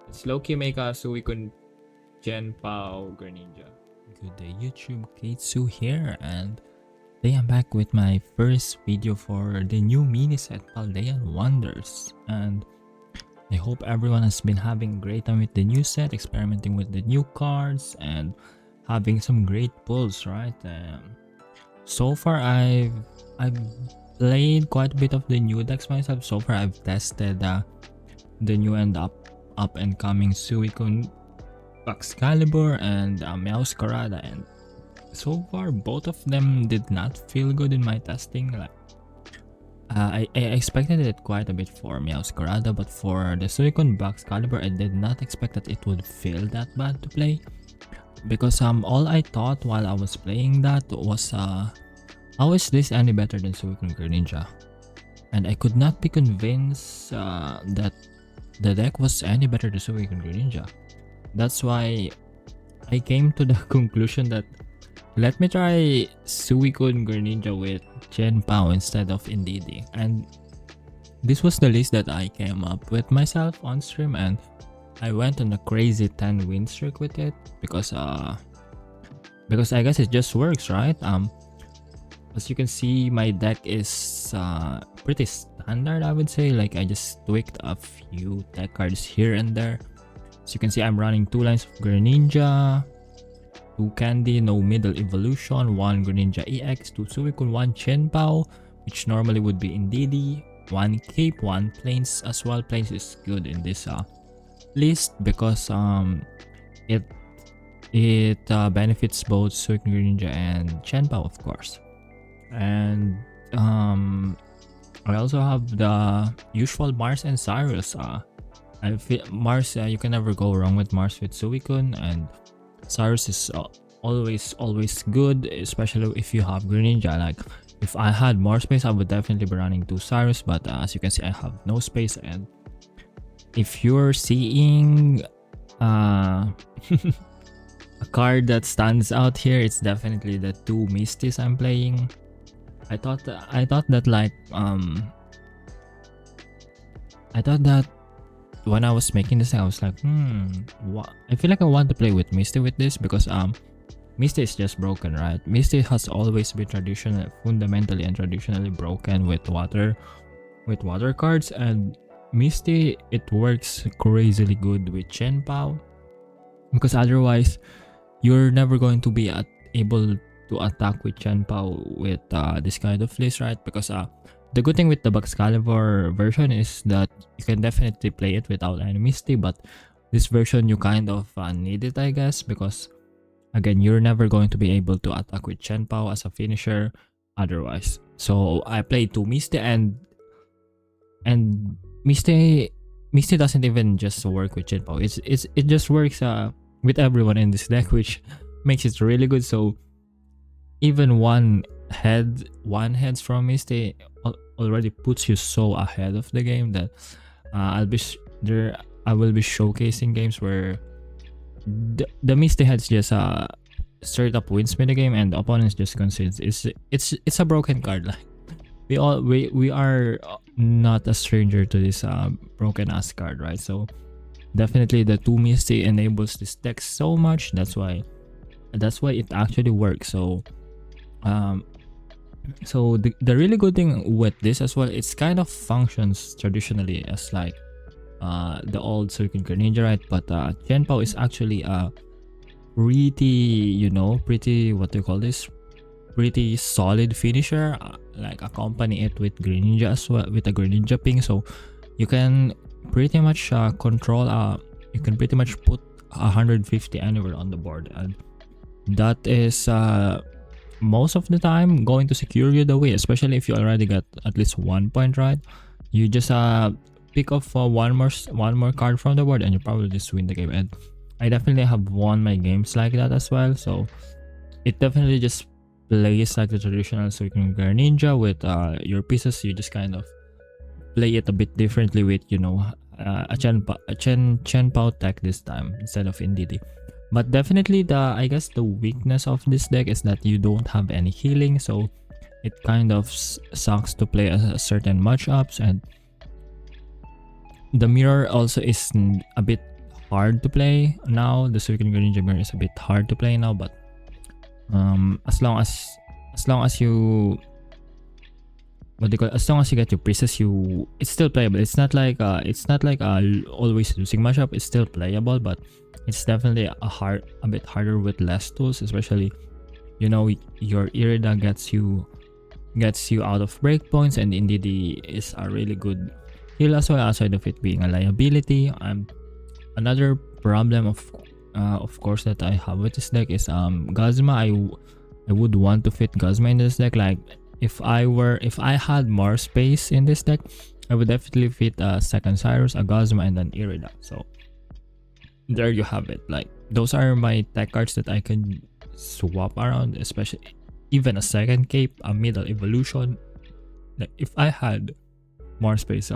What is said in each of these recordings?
It's Loki Mecha Suicune Chien-Pao Greninja. Good day YouTube, Kaitsu here, and today I'm back with my first video for the new mini set Paldean Wonders, and I hope everyone has been having a great time with the new set, experimenting with the new cards, and having some great pulls, right? So far I've played quite a bit of the new decks myself. So far I've tested the new and up and coming Suicune Excalibur and Meowscarada, and so far both of them did not feel good in my testing. Like I expected it quite a bit for Meowscarada, but for the Suicune Excalibur I did not expect that it would feel that bad to play, because all I thought while I was playing that was how is this any better than Suicune Greninja, and I could not be convinced that the deck was any better than Suicune Greninja. That's why I came to the conclusion that let me try Suicune Greninja with Chien-Pao instead of Indeedee. And this was the list that I came up with myself on stream, and I went on a crazy 10 win streak with it because I guess it just works, right? As you can see, my deck is pretty standard, I would say. Like, I just tweaked a few tech cards here and there. So you can see I'm running 2 lines of Greninja, 2 Candy, no middle evolution, 1 Greninja EX, 2 Suicune, 1 Chien-Pao, which normally would be Indeedee, 1 Cape, 1 Plains as well. Plains is good in this list because it benefits both Suicune Greninja and Chien-Pao, of course. And I also have the usual Mars and Cyrus. I feel Mars, you can never go wrong with Mars with Suicune, and Cyrus is always good, especially if you have Greninja. Like, if I had more space, I would definitely be running 2 Cyrus, but as you can see, I have no space. And if you're seeing a card that stands out here, it's definitely the 2 Misties I'm playing. I thought that when I was making this, I was like, I feel like I want to play with Misty with this because Misty is just broken, right? Misty has always been fundamentally and traditionally broken with water cards, and Misty, it works crazily good with Chien-Pao because otherwise you're never going to be able to attack with Chien-Pao with this kind of list, right? Because the good thing with the Excalibur version is that you can definitely play it without any Misty, but this version you kind of need it, I guess, because again, you're never going to be able to attack with Chien-Pao as a finisher otherwise. So I played 2 Misty, and Misty doesn't even just work with Chien-Pao. It just works with everyone in this deck, which makes it really good. So even one heads from Misty already puts you so ahead of the game that I will be showcasing games where the Misty heads just straight up wins me the game and the opponents just concedes. It's a broken card. Like, we are not a stranger to this broken ass card, right? So definitely the 2 Misty enables this deck so much. That's why it actually works. So the really good thing with this as well, it's kind of functions traditionally as like the old Suicune Greninja, right? But Chien-Pao is actually a pretty what do you call this? Pretty solid finisher. Like, accompany it with Greninja as well, with a Greninja ping, so you can pretty much control. You can pretty much put 150 anywhere on the board, and that is most of the time going to secure you the way, especially if you already got at least 1 point, right? You just pick off one more card from the board and you probably just win the game. And I definitely have won my games like that as well. So it definitely just plays like the traditional Suicune Greninja with your pieces. You just kind of play it a bit differently with a Chien-Pao tech this time instead of Indeedee. But definitely I guess the weakness of this deck is that you don't have any healing, so it kind of sucks to play a certain matchups, and the mirror also is a bit hard to play now. The Suicune Greninja mirror is a bit hard to play now, but as long as you what they call as long as you get your pieces, it's still playable. It's not like always losing matchup. It's still playable, but it's definitely a bit harder with less tools, especially your Irida gets you out of breakpoints, and Indeedee is a really good heal as well, outside of it being a liability. Another problem of course that I have with this deck is Gazma. I would want to fit Gazma in this deck. Like if I had more space in this deck, I would definitely fit a second Cyrus, a Gazma, and an Irida. So there you have it. Like those are my tech cards that I can swap around, especially even a second cape, a middle evolution. Like if I had more space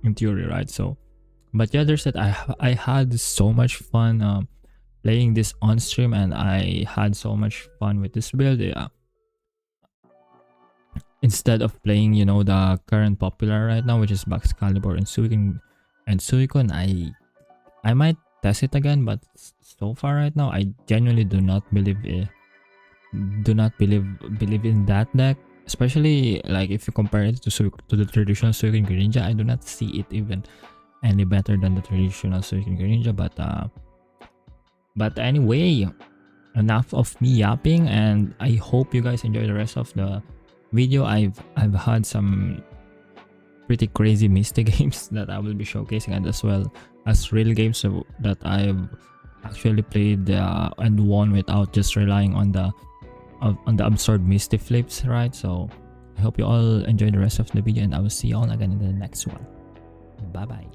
in theory, right? So but yeah, there's that I had so much fun playing this on stream, and I had so much fun with this build. Yeah. Instead of playing, the current popular right now, which is Baxcalibur and Suicune, I might test it again, but so far right now, I genuinely do not believe in that deck. Especially like if you compare it to the traditional Suicune Greninja, I do not see it even any better than the traditional Suicune Greninja. But anyway, enough of me yapping, and I hope you guys enjoy the rest of the video. I've had some pretty crazy MISTY games that I will be showcasing, and as well as real games that I've actually played and won without just relying on the absurd MISTY flips, right? So I hope you all enjoy the rest of the video, and I will see you all again in the next one. Bye bye.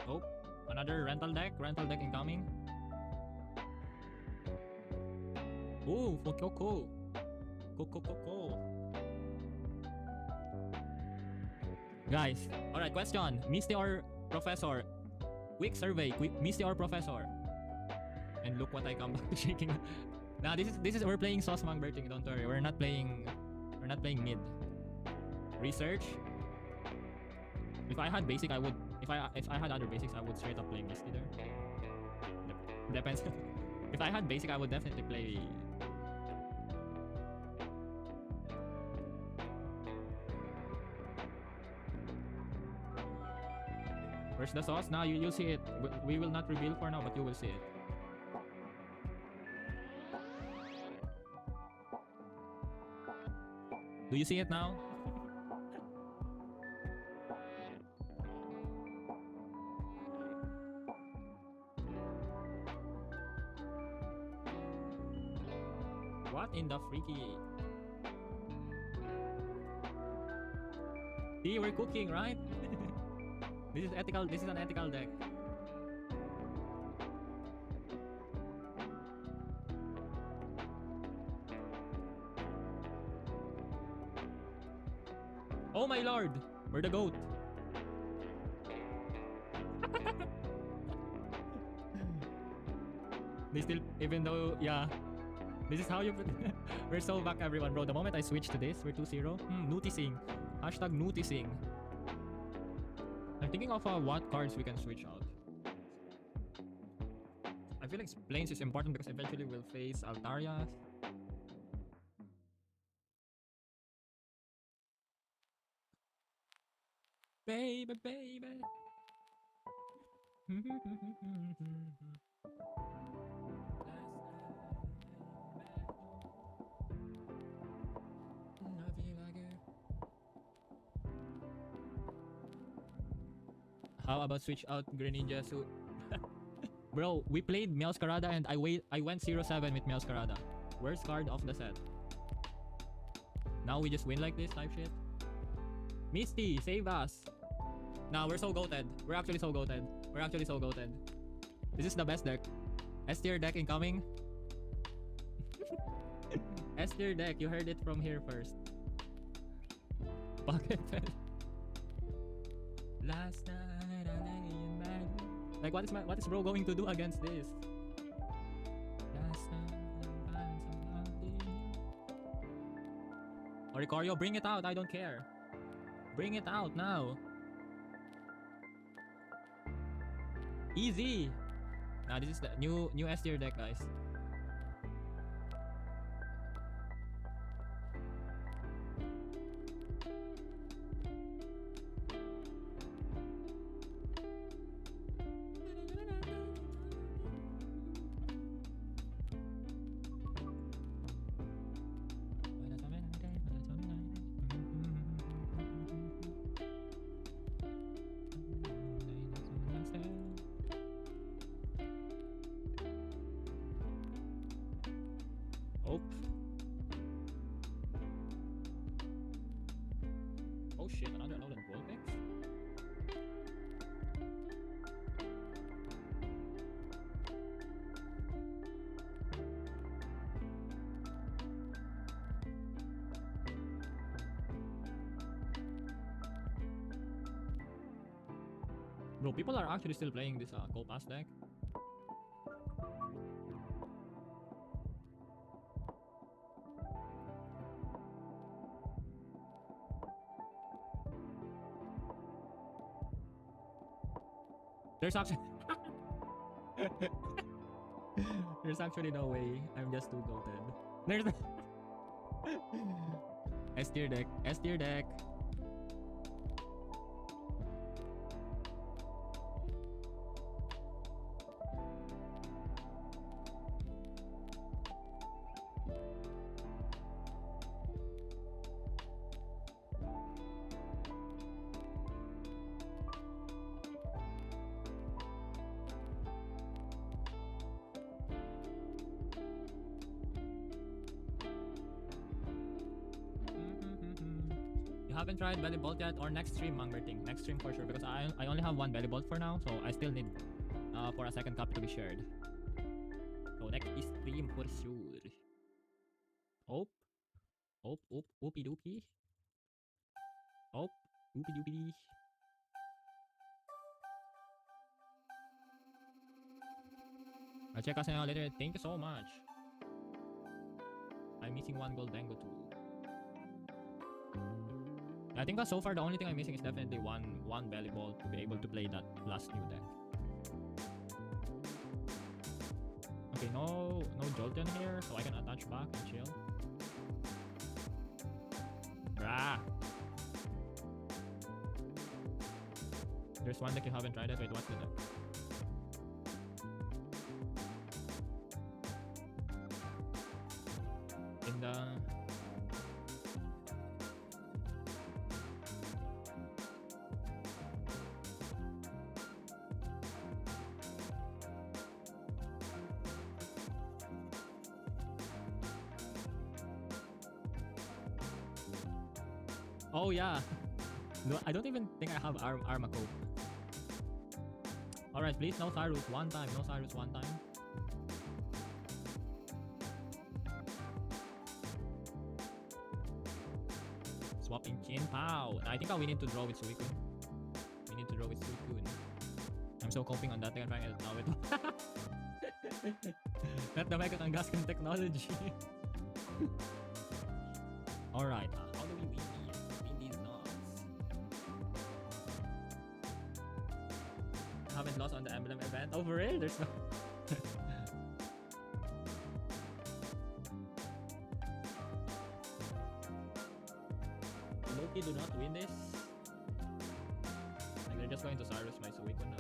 Oh, another rental deck incoming. Ooh, Fokoko. Coco. Guys, alright, question. MISTY or Professor? Quick survey. MISTY or Professor? And look what I come back to shaking. Nah, this is we're playing Sosmang Berting, don't worry. We're not playing mid. Research. If I had basic, I would. If I had other basics, I would straight up play MISTY there. Depends. If I had basic, I would definitely play. Where's the sauce? Now you'll see it. We will not reveal for now, but you will see it. Do you see it now? What in the freaky? See, we're cooking, right? This is ethical. This is an ethical deck. Oh my lord! We're the GOAT. They still, even though, yeah. This is how you put. We're so back, everyone, bro. The moment I switch to this, we're 2-0. Noticing. Hashtag noticing. I'm thinking of what cards we can switch out. I feel like Plains is important because eventually we'll face Altarias. Baby. How about switch out Greninja suit? Bro, we played Meowscarada and I went 0-7 with Meowscarada. Worst card of the set. Now we just win like this type shit. MISTY, save us. Nah, we're so goated. We're actually so goated. This is the best deck. S tier deck incoming. S tier deck, you heard it from here first. Pocket pen. Last night I lay in bed. Like what is bro going to do against this? Last night I found somebody new. Oricorio, bring it out, I don't care. Bring it out now. Easy. Now this is the new S tier deck, guys. Oh shit, another loaded Vulpix? Bro, people are actually still playing this Copass deck. There's actually there's actually no way. I'm just too goated. There's S tier deck. S tier deck. You haven't tried Belly Bolt yet, or next stream, Mangberting? Next stream for sure, because I only have one Belly Bolt for now, so I still need for a second copy to be shared. So next stream for sure. Oop. Oop, oop, oopie doopie. Oop, oopie doopie. I'll check us out later. Thank you so much. I'm missing one gold dango too. I think that so far the only thing I'm missing is definitely one belly ball to be able to play that last new deck. Okay, no Jolteon here, so I can attach back and chill. Brah! There's one deck you haven't tried it. Wait, what's the deck? In the... Oh yeah. No, I don't even think I have Armacope. Alright, please no Cyrus one time. No Cyrus one time. Swapping Chien-Pao. I think we need to draw with Suicune. We need to draw with Suicune. I'm so coping on that thing. I'm trying it now with not the Mega Kangaskhan technology. Alright, how do we win here? Win these nuts. I haven't lost on the Emblem event. Oh, for real? There's no... Loki do not win this. Like they're just going to Cyrus my Suicune now.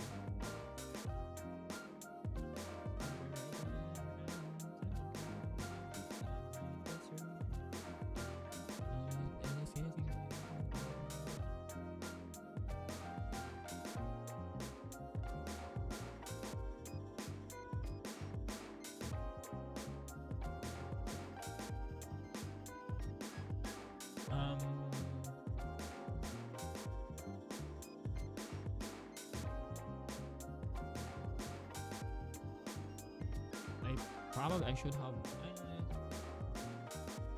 Probably I should have.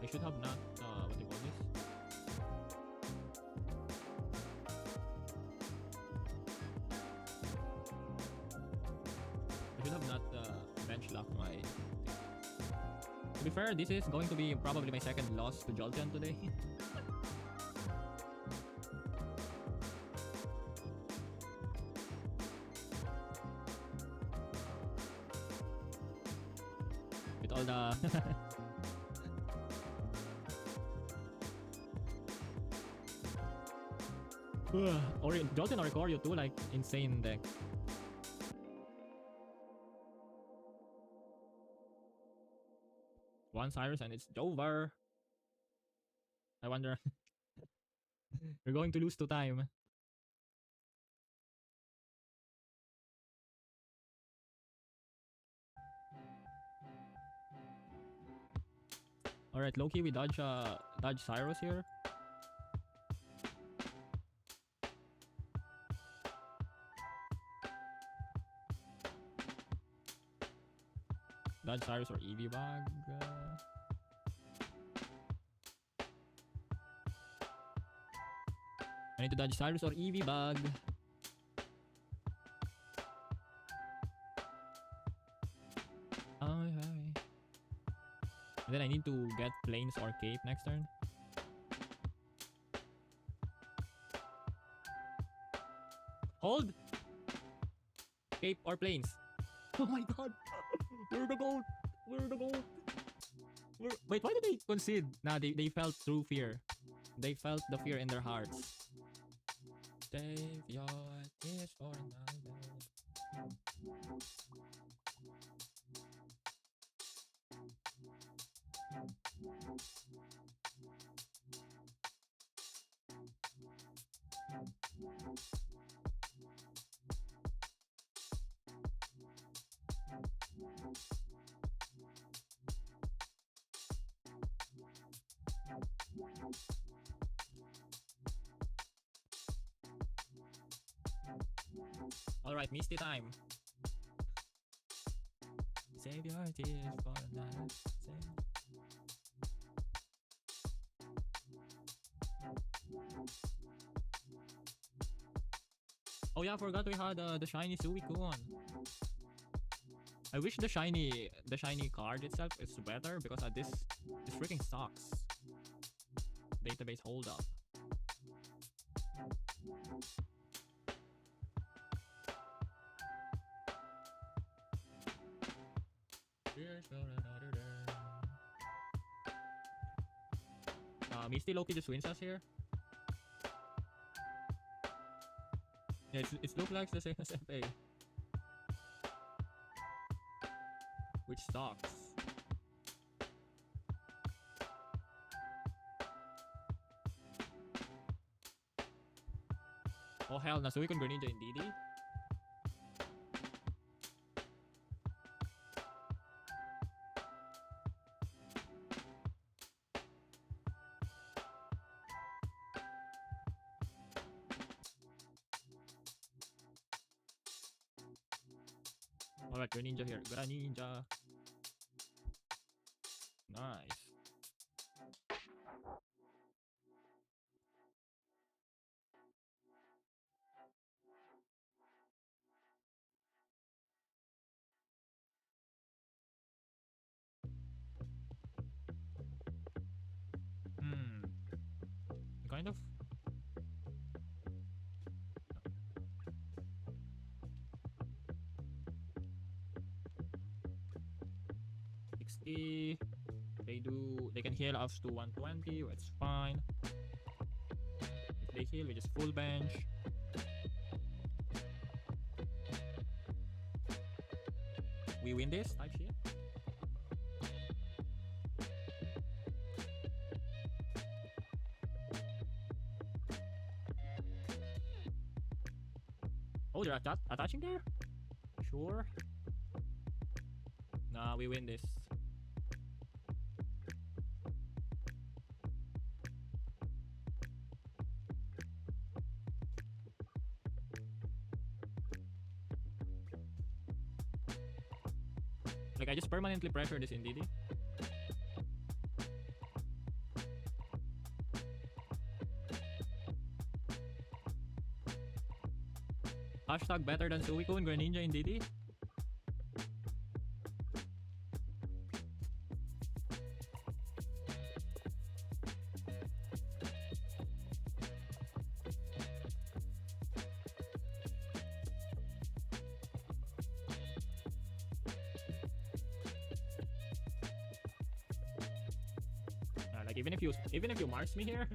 I should have not. What do you call this? I should have not bench locked my. To be fair, this is going to be probably my second loss to Jolteon today. With all the or Jolteon or Koryo too, like insane deck. One Cyrus and it's over. I wonder. We're going to lose to time. Alright, Loki, we dodge Cyrus here. Dodge Cyrus or EV bag. I need to dodge Cyrus or EV bag. And then I need to get planes or cape next turn. Hold! Cape or planes. Oh my god! We're the gold! We're the gold! Wait, why did they concede? Nah, they felt true fear. They felt the fear in their hearts. Save your tears for another. Alright, Misty time. Save your tears for another. Oh yeah, I forgot we had the shiny Suicune. I wish the shiny card itself is better because this freaking sucks. Database hold up. Misty Loki just wins us here. Yeah, it looks like the same as FA. Which sucks. Oh hell, no, so we can Greninja in DD? Alright, Greninja here. Greninja. Nice. Kind of. XP. They can heal us to 120, it's fine. If they heal, we just full bench. We win this type shit. Oh, they're attaching there? Sure. Nah, we win this. Like I just permanently pressure this in DD. Hashtag better than Suicune Greninja in DD. Like even if you marks me here,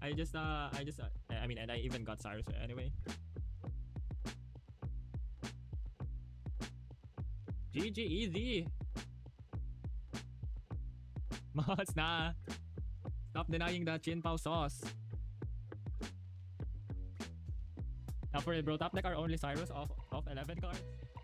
I mean, and I even got Cyrus anyway. GG easy. Mods na. Stop denying the Chien-Pao sauce. Now for the bro top deck are only Cyrus off 11 cards.